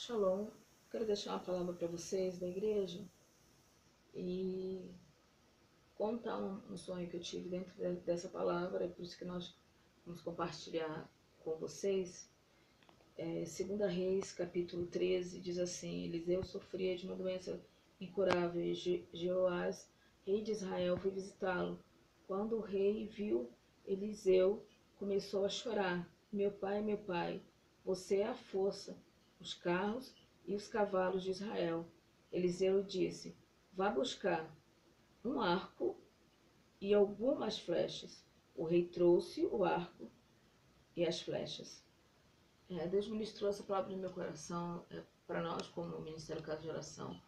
Shalom, quero deixar uma palavra para vocês da igreja e contar um sonho que eu tive dentro dessa palavra, é por isso que nós vamos compartilhar com vocês. 2 Reis, capítulo 13, diz assim: Eliseu sofria de uma doença incurável e Jeoás, rei de Israel, foi visitá-lo. Quando o rei viu Eliseu, começou a chorar: meu pai, você é a força, os carros e os cavalos de Israel. Eliseu disse: vá buscar um arco e algumas flechas. O rei trouxe o arco e as flechas. Deus ministrou essa palavra no meu coração para nós, como Ministério Casa de Oração,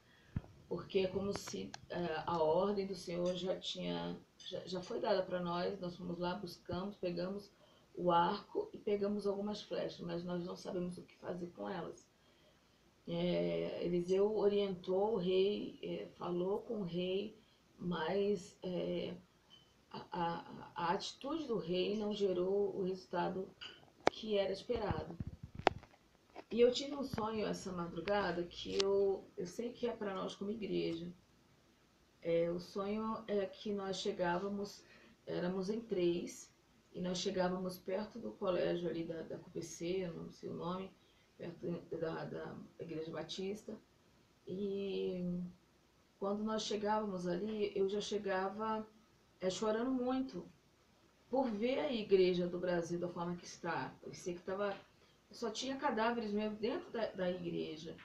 porque é como se a ordem do Senhor já foi dada para nós. Nós fomos lá, buscamos, pegamos o arco e pegamos algumas flechas, mas nós não sabemos o que fazer com elas. Eliseu orientou o rei, falou com o rei, mas a atitude do rei não gerou o resultado que era esperado. E eu tive um sonho essa madrugada que eu sei que é para nós como igreja. O sonho é que nós chegávamos, éramos em 3, e nós chegávamos perto do colégio ali da CUPC, não sei o nome, perto da Igreja Batista. E quando nós chegávamos ali, eu já chegava chorando muito por ver a igreja do Brasil da forma que está. Eu sei que só tinha cadáveres mesmo dentro da igreja.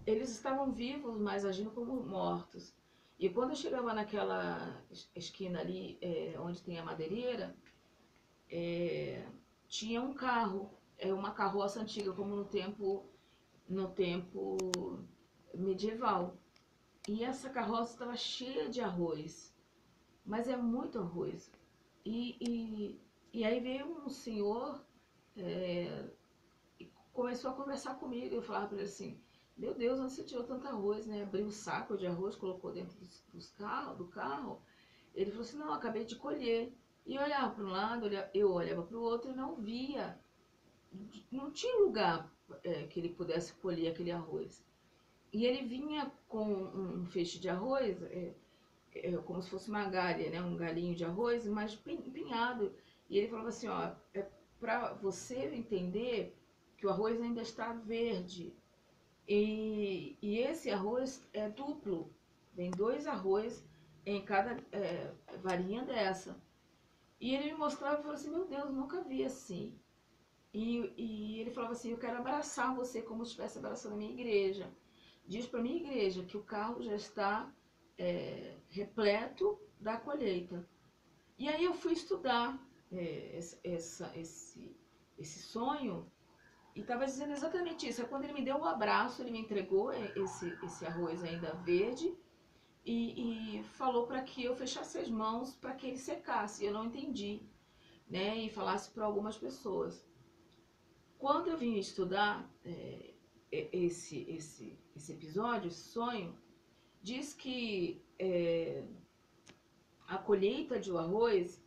Eles estavam vivos, mas agindo como mortos. E quando eu chegava naquela esquina ali, onde tem a madeireira, tinha um carro, uma carroça antiga, como no tempo medieval. E essa carroça estava cheia de arroz, mas é muito arroz. E aí veio um senhor e começou a conversar comigo. Eu falava para ele assim: meu Deus, onde você tirou tanto arroz, né? Abriu um saco de arroz, colocou dentro do carro. Ele falou assim: não, acabei de colher. E eu olhava para um lado, eu olhava para o outro e não via. Não tinha lugar que ele pudesse colher aquele arroz. E ele vinha com um feixe de arroz, como se fosse uma galha, né? Um galinho de arroz, mas empenhado. E ele falava assim: ó, é para você entender que o arroz ainda está verde. E esse arroz é duplo. Vem 2 arroz em cada varinha dessa. E ele me mostrava e falou assim: meu Deus, nunca vi assim. E ele falava assim: eu quero abraçar você como se estivesse abraçando a minha igreja. Diz para minha igreja que o carro já está repleto da colheita. E aí eu fui estudar esse sonho. E estava dizendo exatamente isso. Quando ele me deu o abraço, ele me entregou esse arroz ainda verde e falou para que eu fechasse as mãos para que ele secasse. Eu não entendi, né? E falasse para algumas pessoas. Quando eu vim estudar esse episódio, esse sonho, diz que a colheita de arroz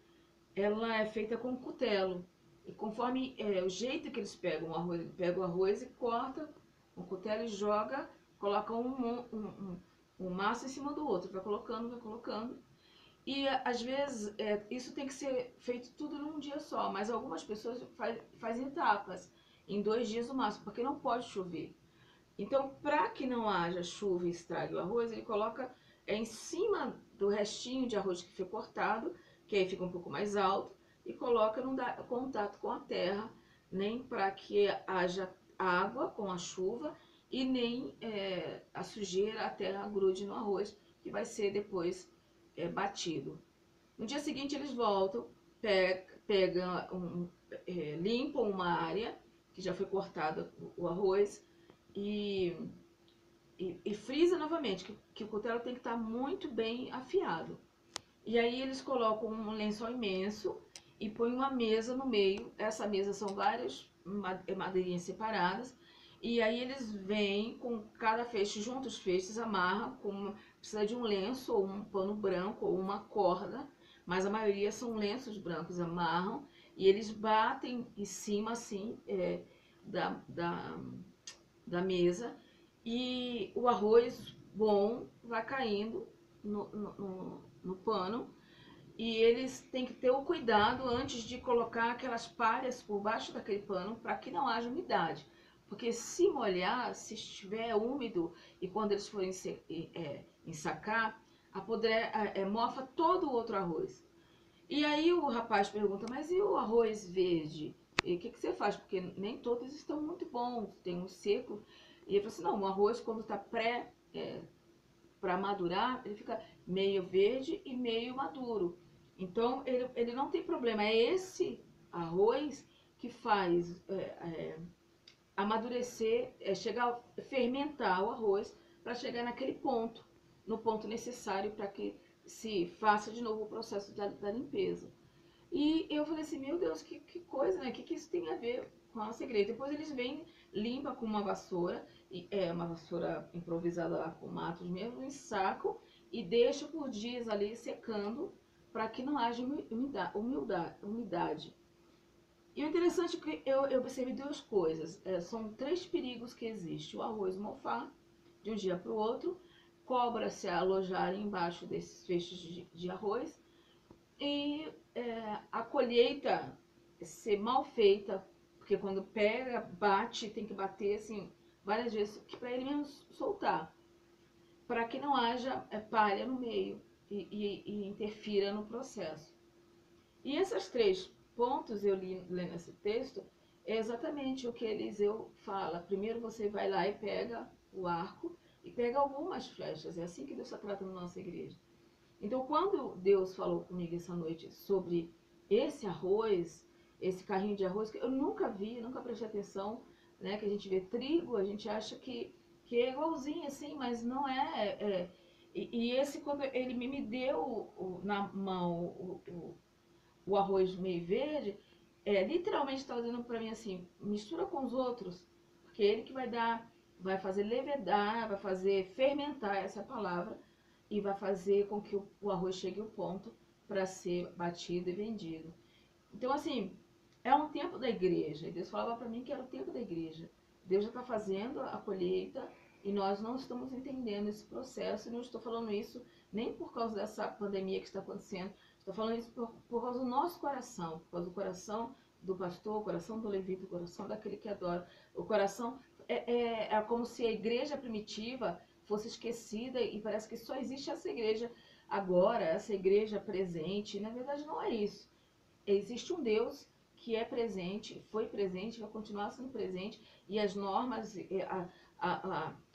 ela é feita com cutelo. E conforme o jeito que eles pegam o arroz, ele pega o arroz e corta com o cutelo e joga, coloca um maço em cima do outro, vai colocando. E às vezes isso tem que ser feito tudo num dia só, mas algumas pessoas fazem etapas, em 2 dias no máximo, porque não pode chover. Então, para que não haja chuva e estrague o arroz, ele coloca em cima do restinho de arroz que foi cortado, que aí fica um pouco mais alto, e coloca num contato com a terra, nem para que haja água com a chuva e nem a sujeira, a terra grude no arroz, que vai ser depois batido. No dia seguinte eles voltam, limpam uma área que já foi cortada o arroz e frisa novamente que o cutelo tem que estar muito bem afiado. E aí eles colocam um lençol imenso e põem uma mesa no meio. Essa mesa são várias madeirinhas separadas. E aí eles vêm com cada feixe, juntam os feixes, amarram, precisa de um lenço ou um pano branco ou uma corda, mas a maioria são lenços brancos, amarram e eles batem em cima assim da mesa e o arroz bom vai caindo no pano. E eles têm que ter o cuidado antes de colocar aquelas palhas por baixo daquele pano para que não haja umidade. Porque se molhar, se estiver úmido e quando eles forem ensacar, mofa todo o outro arroz. E aí o rapaz pergunta, mas e o arroz verde? E o que você faz? Porque nem todos estão muito bons, tem um seco. E ele falou assim, não, o arroz quando está para madurar, ele fica meio verde e meio maduro. Então ele não tem problema, é esse arroz que faz amadurecer, chegar a fermentar o arroz para chegar naquele ponto, no ponto necessário para que se faça de novo o processo da limpeza. E eu falei assim, meu Deus, que coisa, né? Que isso tem a ver com a nossa igreja? Depois eles vêm, limpa com uma vassoura, uma vassoura improvisada lá com matos mesmo, em saco, e deixa por dias ali secando para que não haja umidade. E o interessante é que eu percebi duas coisas. São três perigos que existem. O arroz mofar de um dia para o outro, cobras se alojarem embaixo desses feixes de arroz e a colheita ser mal feita, porque quando pega, bate, tem que bater assim várias vezes, para ele mesmo soltar, para que não haja palha no meio e interfira no processo. E esses três pontos eu li lendo esse texto, é exatamente o que Eliseu fala. Primeiro você vai lá e pega o arco e pega algumas flechas. É assim que Deus está tratando na nossa igreja. Então, quando Deus falou comigo essa noite sobre esse arroz, esse carrinho de arroz, que eu nunca vi, nunca prestei atenção, né? Que a gente vê trigo, a gente acha que é igualzinho assim, mas não é. E esse, quando ele me deu na mão o arroz meio verde, literalmente está dizendo para mim assim, mistura com os outros, porque ele que vai fazer levedar, vai fazer fermentar essa palavra, e vai fazer com que o arroz chegue ao ponto para ser batido e vendido. Então, assim, é um tempo da igreja. Deus falava para mim que era o tempo da igreja. Deus já está fazendo a colheita e nós não estamos entendendo esse processo. E não estou falando isso nem por causa dessa pandemia que está acontecendo. Estou falando isso por causa do nosso coração, por causa do coração do pastor, o coração do levita, o coração daquele que adora. O coração é como se a igreja primitiva fosse esquecida e parece que só existe essa igreja agora, essa igreja presente. E na verdade não é isso. Existe um Deus que é presente, foi presente, vai continuar sendo presente, e as normas,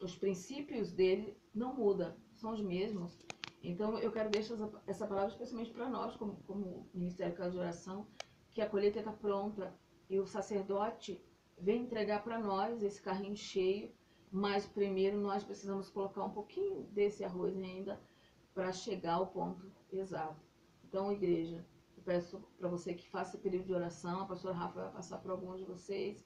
os princípios dele não mudam, são os mesmos. Então eu quero deixar essa palavra especialmente para nós, como Ministério Casa de Oração, que a colheita está pronta e o sacerdote vem entregar para nós esse carrinho cheio, mas primeiro nós precisamos colocar um pouquinho desse arroz ainda para chegar ao ponto exato. Então, igreja, eu peço para você que faça esse período de oração, a pastora Rafa vai passar para alguns de vocês,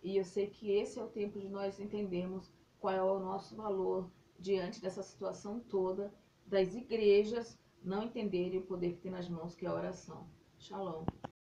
e eu sei que esse é o tempo de nós entendermos qual é o nosso valor diante dessa situação toda, das igrejas não entenderem o poder que tem nas mãos, que é a oração. Shalom.